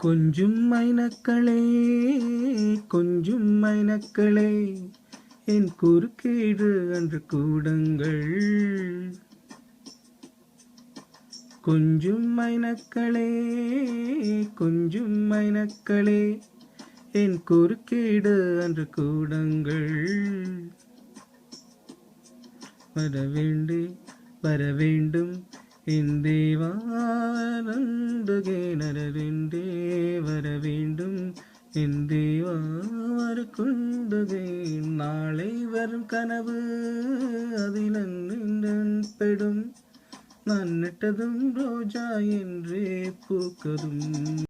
கொஞ்சும் மைனக்களே கொஞ்சும் மைனக்களே என் குறுக்கீடு அன்று கூடுங்கள். கொஞ்சும் மைனக்களே கொஞ்சும் மைனக்களே என் குறுக்கீடு அன்று கூடுங்கள். வரவேண்டே வரவேண்டும் என் தேவா நண்டுகே நரவேண்டே வரவேண்டும் என் தேவா மறுக்குண்டுகே. நாளை வரும் கனவு அதில் பெடும் நான் நட்டதும் ரோஜா என்றே பூக்கதும்.